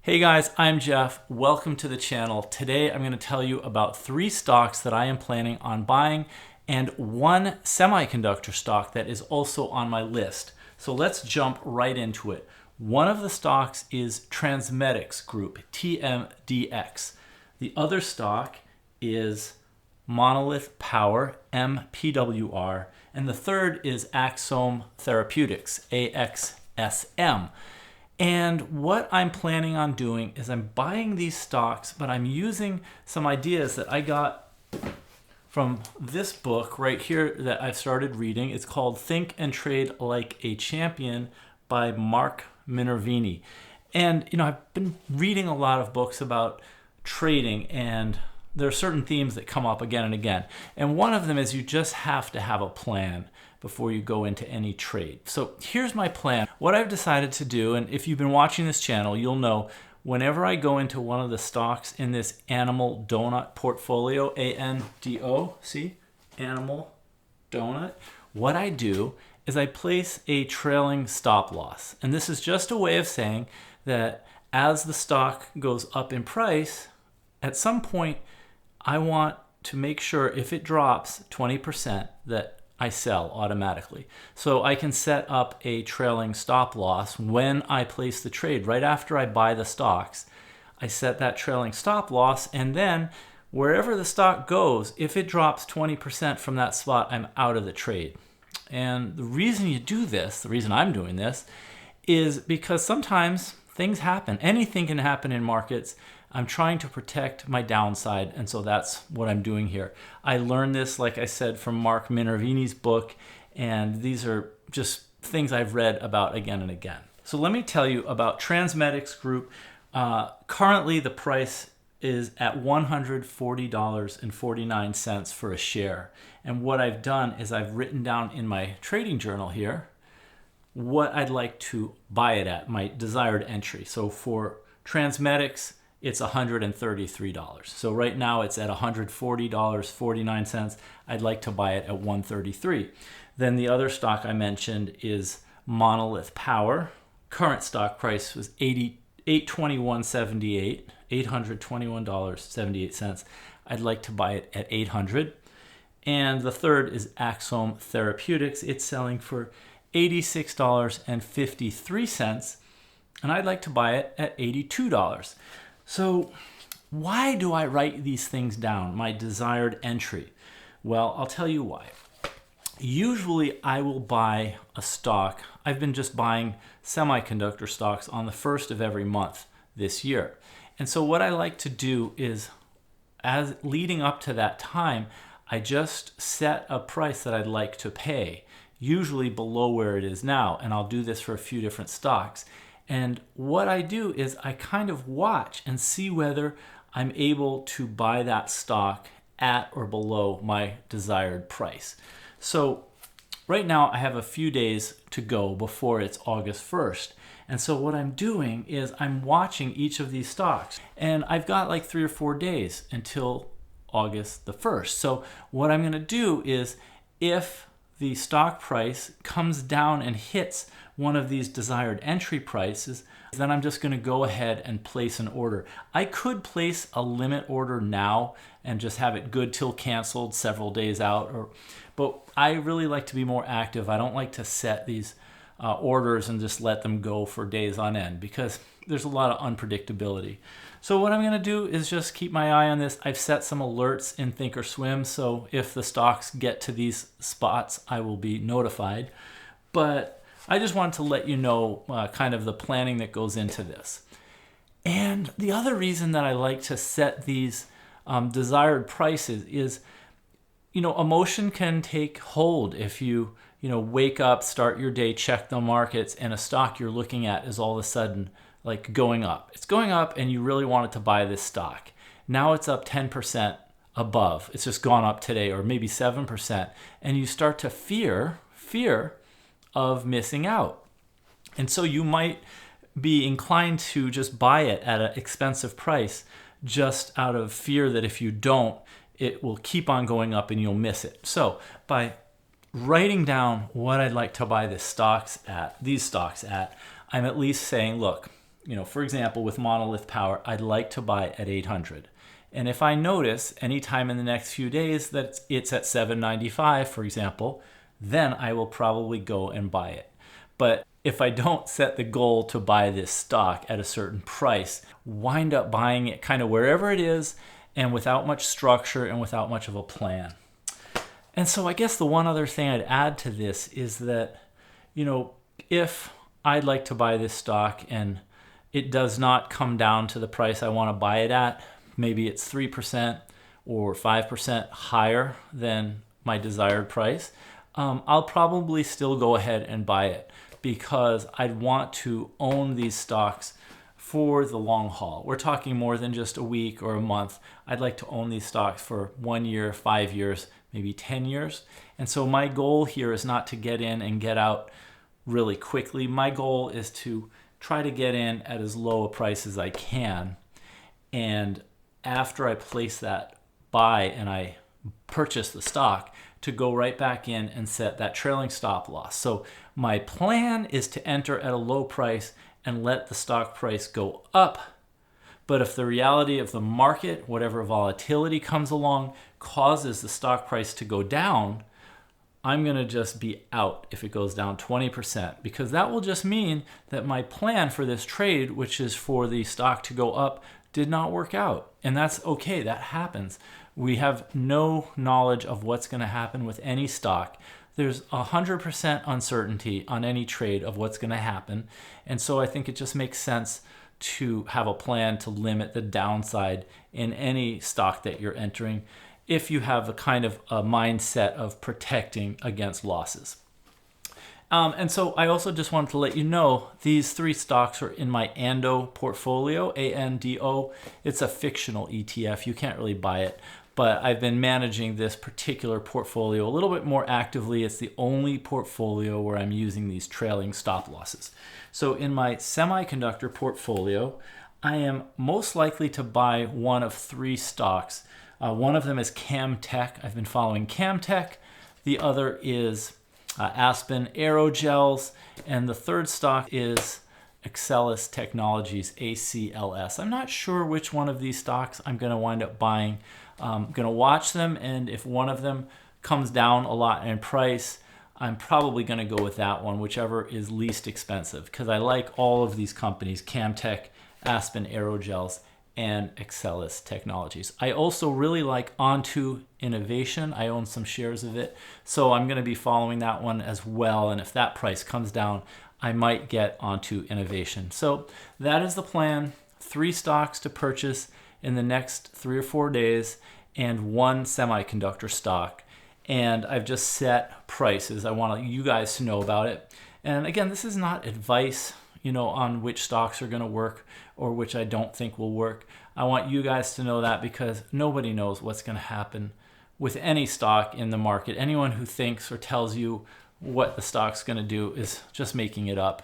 Hey guys, I'm Jeff. Welcome to the channel. Today I'm going to tell you about 3 stocks that I am planning on buying and 1 semiconductor stock that is also on my list. So let's jump right into it. One of the stocks is Transmedics Group, TMDX. The other stock is Monolith Power, MPWR, and the third is AXSM Therapeutics, AXSM. And what I'm planning on doing is I'm buying these stocks, but I'm using some ideas that I got from this book right here that I've started reading. It's called Think and Trade Like a Champion by Mark Minervini. And, I've been reading a lot of books about trading, and there are certain themes that come up again and again. And one of them is you just have to have a plan before you go into any trade. So here's my plan. What I've decided to do, and if you've been watching this channel, you'll know whenever I go into one of the stocks in this Animal Donut portfolio, ANDO, see? Animal Donut. What I do is I place a trailing stop loss. And this is just a way of saying that as the stock goes up in price, at some point I want to make sure if it drops 20% that I sell automatically. So I can set up a trailing stop loss when I place the trade. Right after I buy the stocks, I set that trailing stop loss, and then wherever the stock goes, if it drops 20% from that spot, I'm out of the trade. And the reason you do this, the reason I'm doing this, is because sometimes things happen. Anything can happen in markets. I'm trying to protect my downside, and so that's what I'm doing here. I learned this, like I said, from Mark Minervini's book, and these are just things I've read about again and again. So let me tell you about Transmedics Group. Currently, the price is at $140.49 for a share. And what I've done is I've written down in my trading journal here what I'd like to buy it at, my desired entry. So for Transmedics, it's $133. So right now it's at $140.49. I'd like to buy it at $133. Then the other stock I mentioned is Monolith Power. Current stock price was $821.78, $821.78. I'd like to buy it at $800. And the third is AXSM Therapeutics. It's selling for $86.53, and I'd like to buy it at $82. So why do I write these things down, my desired entry? Well, I'll tell you why. Usually I will buy a stock. I've been just buying semiconductor stocks on the first of every month this year. And so what I like to do is, as leading up to that time, I just set a price that I'd like to pay, usually below where it is now. And I'll do this for a few different stocks. And what I do is I kind of watch and see whether I'm able to buy that stock at or below my desired price. So right now I have a few days to go before it's August 1st. And so what I'm doing is I'm watching each of these stocks. And I've got like 3 or 4 days until August the 1st. So what I'm going to do is, if the stock price comes down and hits one of these desired entry prices, then I'm just going to go ahead and place an order. I could place a limit order now and just have it good till canceled several days out, but I really like to be more active. I don't like to set these orders and just let them go for days on end, because there's a lot of unpredictability. So what I'm going to do is just keep my eye on this. I've set some alerts in Thinkorswim, so if the stocks get to these spots, I will be notified. But I just wanted to let you know kind of the planning that goes into this. And the other reason that I like to set these desired prices is, emotion can take hold if you wake up, start your day, check the markets, and a stock you're looking at is all of a sudden like going up. It's going up and you really wanted to buy this stock. Now it's up 10% above. It's just gone up today, or maybe 7%. And you start to fear of missing out. And so you might be inclined to just buy it at an expensive price, just out of fear that if you don't, it will keep on going up and you'll miss it. So by writing down what I'd like to buy these stocks at, I'm at least saying, look, for example, with monolith power, I'd like to buy at 800. And if I notice anytime in the next few days that it's at 795, for example, then I will probably go and buy it. But if I don't set the goal to buy this stock at a certain price, wind up buying it kind of wherever it is and without much structure and without much of a plan. And so I guess the one other thing I'd add to this is that, if I'd like to buy this stock and it does not come down to the price I want to buy it at, maybe it's 3% or 5% higher than my desired price, I'll probably still go ahead and buy it because I'd want to own these stocks for the long haul. We're talking more than just a week or a month. I'd like to own these stocks for 1 year, 5 years, maybe 10 years. And so my goal here is not to get in and get out really quickly. My goal is to try to get in at as low a price as I can. And after I place that buy and I purchase the stock, to go right back in and set that trailing stop loss. So my plan is to enter at a low price and let the stock price go up. But if the reality of the market, whatever volatility comes along, causes the stock price to go down, I'm going to just be out if it goes down 20%, because that will just mean that my plan for this trade, which is for the stock to go up, did not work out. And that's okay, that happens. We have no knowledge of what's going to happen with any stock. There's 100% uncertainty on any trade of what's going to happen. And so I think it just makes sense to have a plan to limit the downside in any stock that you're entering if you have a kind of a mindset of protecting against losses. And so I also just wanted to let you know these 3 stocks are in my ANDO portfolio, ANDO. It's a fictional ETF. You can't really buy it. But I've been managing this particular portfolio a little bit more actively. It's the only portfolio where I'm using these trailing stop losses. So in my semiconductor portfolio, I am most likely to buy one of 3 stocks. One of them is CAMT. I've been following CAMT. The other is ASPN Aerogels. And the third stock is AXSM Technologies, ACLS. I'm not sure which one of these stocks I'm going to wind up buying. I'm going to watch them, and if one of them comes down a lot in price, I'm probably going to go with that one, whichever is least expensive, because I like all of these companies, CAMT, ASPN Aerogels, and AXSM Technologies. I also really like ONTO Innovation. I own some shares of it, so I'm going to be following that one as well, and if that price comes down, I might get ONTO Innovation. So that is the plan. 3 stocks to purchase in the next 3 or 4 days and 1 semiconductor stock. And I've just set prices. I want you guys to know about it. And again, this is not advice, on which stocks are going to work or which I don't think will work. I want you guys to know that because nobody knows what's going to happen with any stock in the market. Anyone who thinks or tells you what the stock's going to do is just making it up.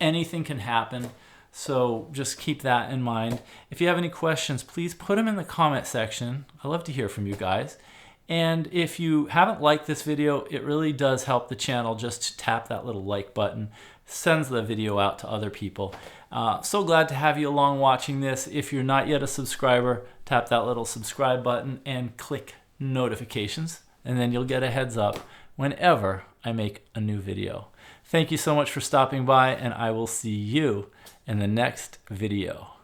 Anything can happen. So just keep that in mind. If you have any questions, please put them in the comment section. I love to hear from you guys. And if you haven't liked this video, it really does help the channel just to tap that little like button. Sends the video out to other people. So glad to have you along watching this. If you're not yet a subscriber, tap that little subscribe button and click notifications, and then you'll get a heads up whenever I make a new video. Thank you so much for stopping by, and I will see you in the next video.